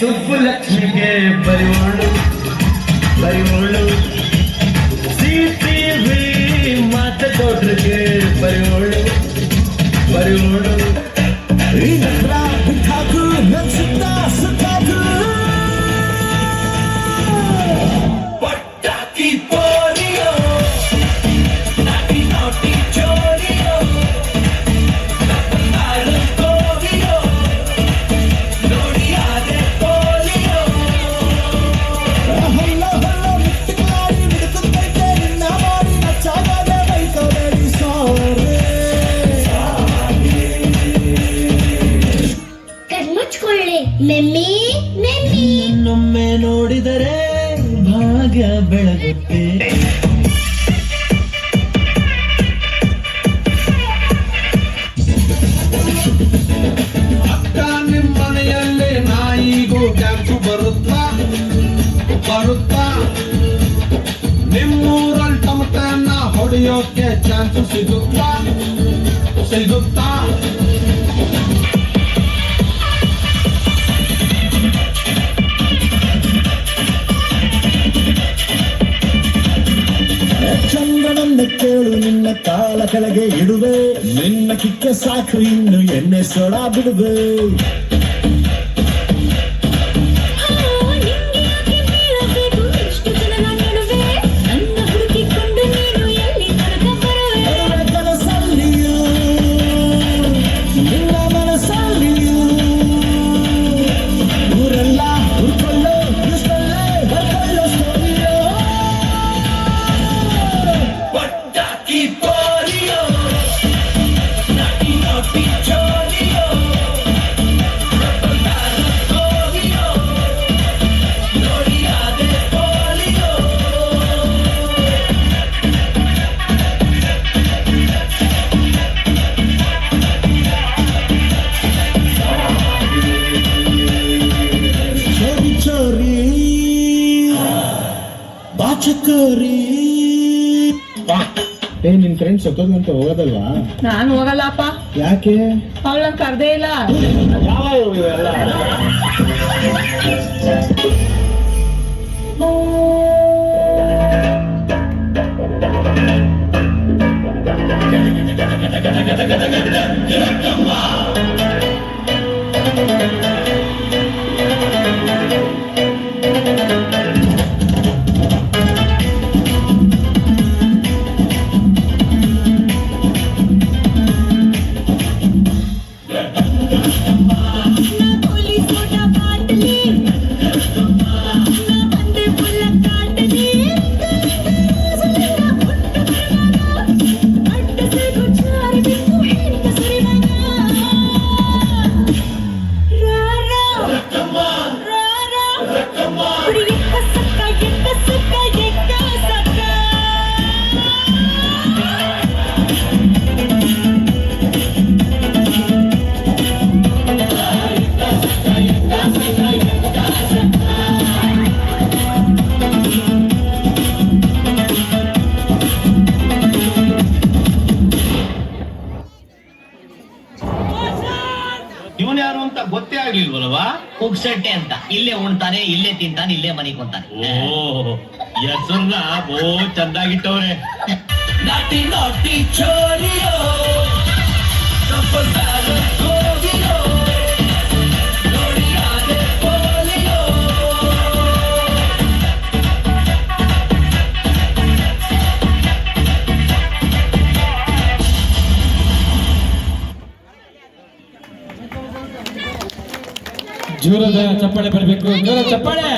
ಸುಬ್ಬುಲಕ್ಷ್ಮಿಗೆ ಬರಿವೋಳು ಬರಿವೋಳು, CTV ಮಾತೋಡ್ರಿಗೆ ಬರಿವೋಳು ಬರಿವೋಳು. ಈ ನಗರ ಬಿಟ್ಟಾಕು ನನ್ ಸುತ್ತ ಸುತ್ತಾಕು, ಪಟಾಕಿ ಪೋಲಿಯೋ ನಾಟಿ ನಾಟಿ ಚೋರಿಯೋ ನಾಡು ಕೋವಿಯೋ ನೋಡಿಯಾದೆ ಪೋಲಿಯೋ. ಹಲ್ಲ ಹಲ್ಲ ಮುಟ್ಟಿ ಮಾಡಿ ಹಿಡ್ಕೊಂಡೈತೆ ನಿನ್ನ ಮಾಡಿ ನಚ್ಚಾಗದೆ ಬೈಕೋಬೇಡಿ ಸಾರೆ. ಕಣ್ಮುಚ್ಕೊಳ್ಳಿ ಮೆಮ್ಮಿ ಮೆಮ್ಮಿ. ನನ್ನೊಮ್ಮೆ ನೋಡಿದರೆ ಭಾಗ್ಯ ಬೆಳಗುತ್ತೆ. ಅಕ್ಕ ನಿಮ್ಮನೆಯಲ್ಲೇ ನಾಯಿಗೂ ಡ್ಯಾನ್ಸು ಬರುತ್ತಾ ಬರುತ್ತಾ, ನಿಮ್ಮೂರಲ್ಲಿ ಟಮಟನ್ನ ಹೊಡೆಯೋಕೆ ಚಾನ್ಸು ಸಿಗುತ್ತಾ ಸಿಗುತ್ತಾ. ಚಂದನನ್ನ ಕೇಳು ನಿನ್ನ ಕಾಲ ಕೆಳಗೆ ಇಡುವೆ, ನಿನ್ನ ಕಿಕ್ಕೆ ಸಾಕು ಇನ್ನು ಎಣ್ಣೆ ಸೋಡಾ ಬಿಡುವೆ. ಕನಸಲ್ಲಿಯೂ ನಿನ್ನ ಮನಸ್ಸಲ್ಲಿಯೂ ಊರೆಲ್ಲ ಹುಡ್ಕೊಳ್ಳೋ ಇಷ್ಟಲ್ಲೇ ಬರ್ಕೊಳ್ಳೋ ಸ್ಟೋರಿಯೋ. ಪಟಾಕಿ ಪೋಲಿಯೋ ನಾಟಿ ನಾಟಿ ಚೋರಿಯೋ ಕೋವಿಯೋ ನೋಡಿಯಾದೆ ಪೋಲಿಯೋ. ಚೋರಿ ಚೋರಿ ಬಾಚಕೋರಿ. ನಿನ್ ಫ್ರೆಂಡ್ಸ್ ಸತ್ತೋದಂತ ಹೋಗೋದಲ್ವಾ? ನಾನು ಹೋಗಲ್ಲಪ್ಪ, ಯಾಕೆ? ಅವಳ ಕರ್ದೇ ಇಲ್ಲ. ಯಾವ ಇವೆಲ್ಲ? ಇವನ್ ಯಾರು ಅಂತ ಗೊತ್ತೇ ಆಗ್ಲಿಲ್ವಲ್ವಾ? ಪುಕ್ಸಟ್ಟೆ ಅಂತ, ಇಲ್ಲೇ ಉಣ್ತಾನೆ, ಇಲ್ಲೇ ತಿಂತಾನೆ, ಇಲ್ಲೇ ಮನೆ ಕೊಂತಾನೆ. ಓ ಹೆಸರ್ನ ಚಂದಾಗಿಟ್ಟವ್ರೆ. ನಾಟಿ ನಾಟಿ ಚೋರಿಯೋ ಕೋವಿಯೋ ನೋಡಿಯಾದೆ ಪೋಲಿಯೋ. ಜೋರದ ಚಪ್ಪಾಳೆ ಬರಬೇಕು, ಜೋರ ಚಪ್ಪಾಳೆ.